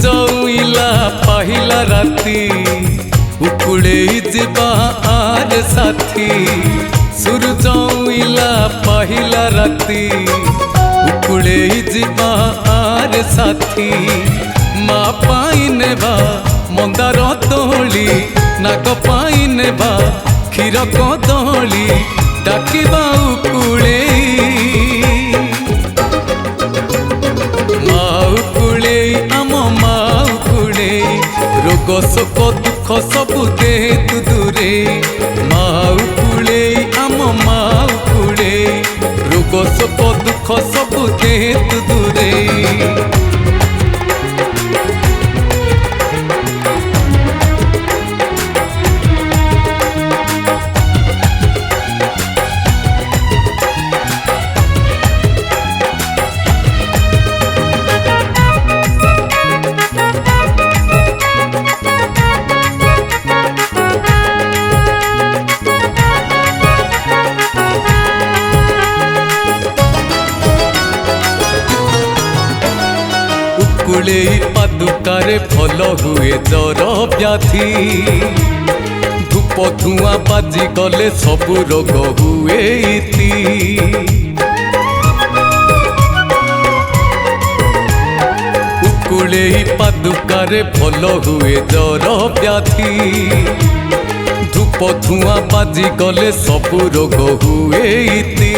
उइला पहिला राती उकुड़े जिबा आर साथी। सूरज उइला पहिला राती उकुड़े जिबा आर साथी। माँ पाई नेबा मंदार तोली नाग पाई नेबा क्षीर कदली डाकिबा उकुड़े। माउकुड़े आम माउकुड़े रोग शोक दुख सबु दे तू दूरे। माउकुड़े आम माउकुड़े रोग शोक दुख सबु दे तू दूरे। उकुड़े पादुकारे भल हुए जर व्याधि। धूप धुआं बाजी गले सबु रोग हुए इति। उकुड़े पादुकारे भल हुए जर व्याधि। धूप धुआं बाजी गले सबु रोग हुए इति।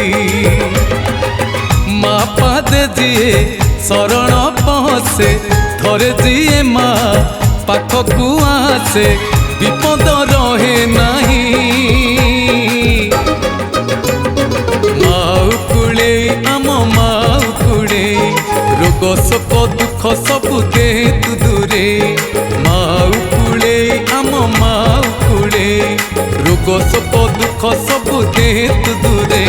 माँ पादे जिए शरण पहुँचे थरे जिए माँ पाखकु आसे विपद रहे नहीं। माउकुड़े आम माउकुड़े रोग शोक दुख सबु दे तू दूरे। माउकुड़े आम माउकुड़े रोग शोक दुख सबु दे तू दूरे।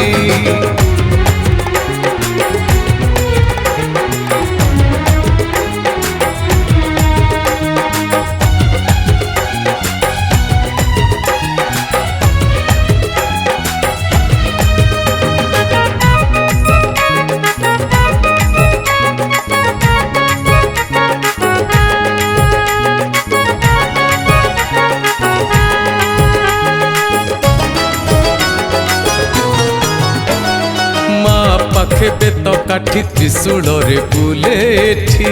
पाखे बेत काठी त्रिशूल रे बुलेठी।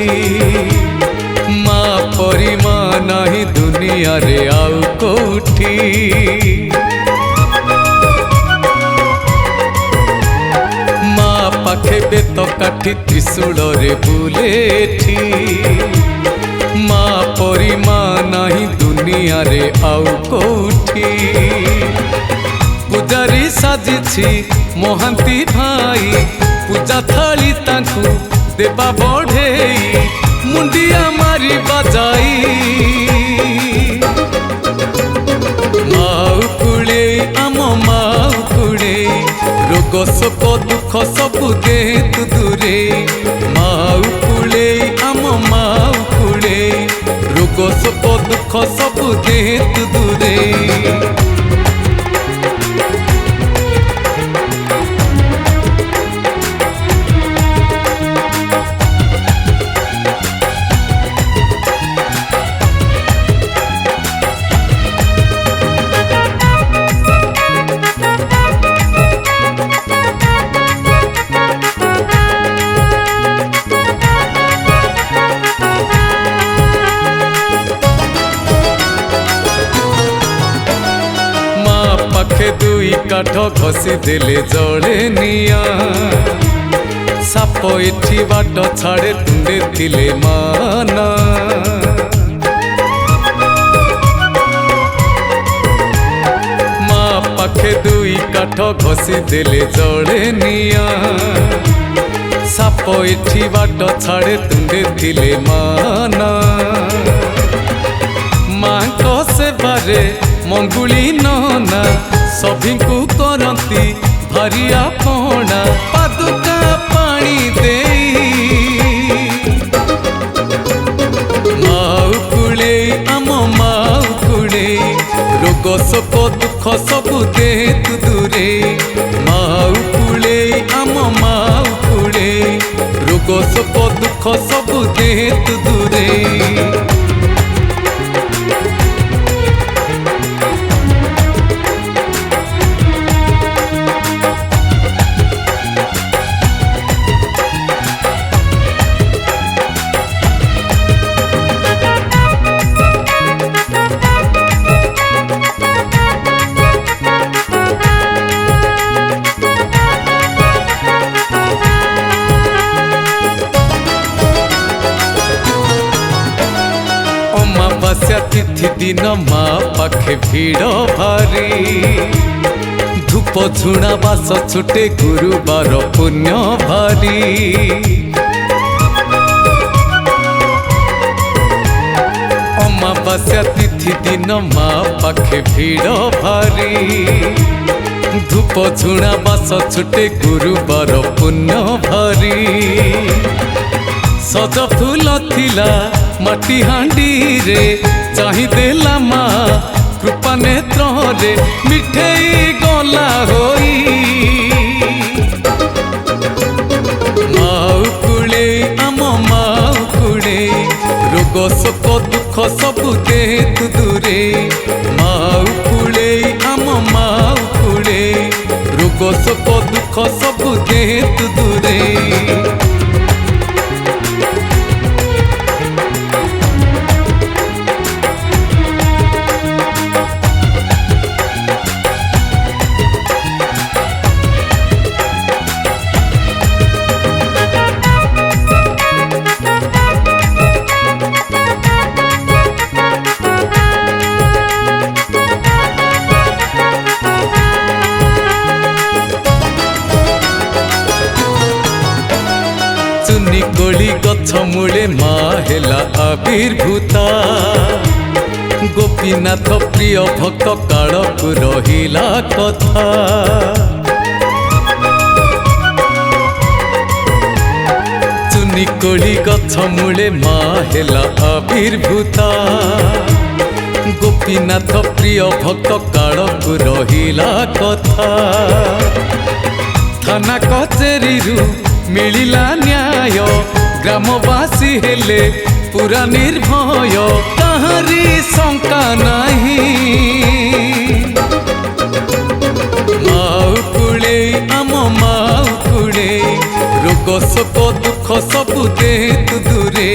माँ परी माँ नाही दुनिया रे आउ कोठी। माँ पाखे बेत काठी त्रिशूल रे बुलेठी। माँ परी माँ नाही दुनिया रे आउ कोठी। पूजारी साजिछि मोहंती भाई पूजा थाली तांकु देबा बढ़ेई मुंडिया मारी बजाई। माउकुड़े आम माउकुड़े रोग शोक दुख सबु दे तू दूरे। माउकुड़े आम माउकुड़े रोग शोक दुख सबु दे तू दूरे। पाखे दुई काठ घसी देले जले निया। साप एठी बाट छाड़े तुंडे थिले माना। माँ पाखे दुई काठ घसी देले जले निया। साप एठी बाट छाड़े तुंडे थिले माना। माँ को सेवारे मंगुली नना सभिंकु करती भारी आपणा। पादुका पानी दे माउकुड़े आम माउकुड़े रोग शोक दुख सबु दे तू दूरे। माउकुड़े आम माउकुड़े रोग शोक दुख दुख सबु दे तू दूरे। अमावास्या तिथि दिन माँ पाखे भीड़ भारी, धूप झुणा बास छुटे गुरुवार पुण्य भारी। अमावास्या तिथि दिन माँ पाखे भीड़ भारी, धूप झुणा बास छुटे गुरुवार पुण्य भारी। सज फूल थिला माटी हांडी रे, चाही देला माँ कृपा नेत्र रे, मिठेई गला होई। माऊ कुले आम माऊ कुले, रोग शोक दुख सबु दे तू दूरे। माऊ कुले आम माऊ कुले, रोग शोक दुख सबु दे तू दूरे। चुनी कोली गछ मूले माँ हेला आविर्भूता, गोपीनाथ प्रिय भक्त काळकु रहिला कथा। चुनी कोली गछ मूले माँ हेला आविर्भूता, गोपीनाथ प्रिय भक्त काळकु रहिला कथा। थाना कचेरी मिलिला न्याय, ग्रामवासी हेले पूरा निर्भय, कहारी शंका नहीं। माऊ कुले आम माऊ कुले, रोग शोक दुख सबु दे तू दूरे।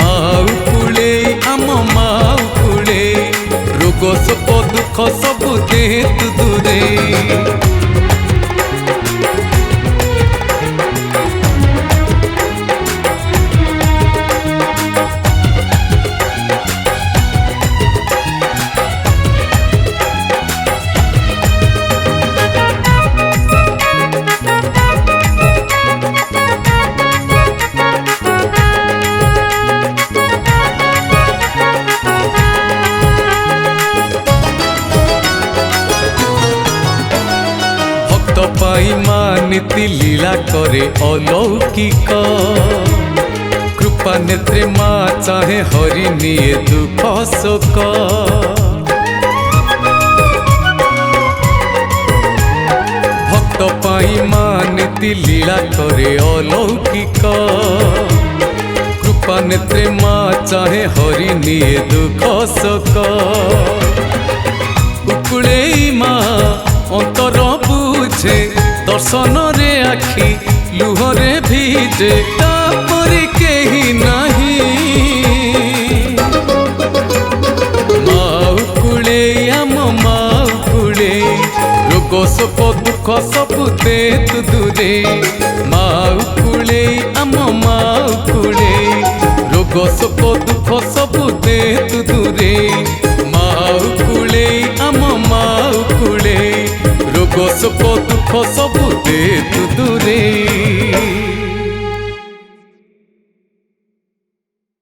माऊ कुले आम माऊ कुले, रोग शोक दुख सबु दे तू दूरे। पाई माँ नीति लीला करे अलौकिक, कृपा नेत्रे माँ चाहे हरि निये दुख शोक। भक्त पाई माँ नीति लीला करे अलौकिक, कृपा नेत्रे माँ चाहे हरि निये दुख शोक। उकुले माँ अंतर बुझे, दर्शन रे आखि लुहरे भीजे, तापरि केही नहीं। माऊ कुले आम माऊ कुले, रोग शोक दुख सबु दे तू दूरे। माऊ कुले आम माऊ कुले, रोग शोक दुख सबु दे तू दूरे। माऊ कुले आम माऊ कुले, रोग शोक दुख सबु दे तू दूरे।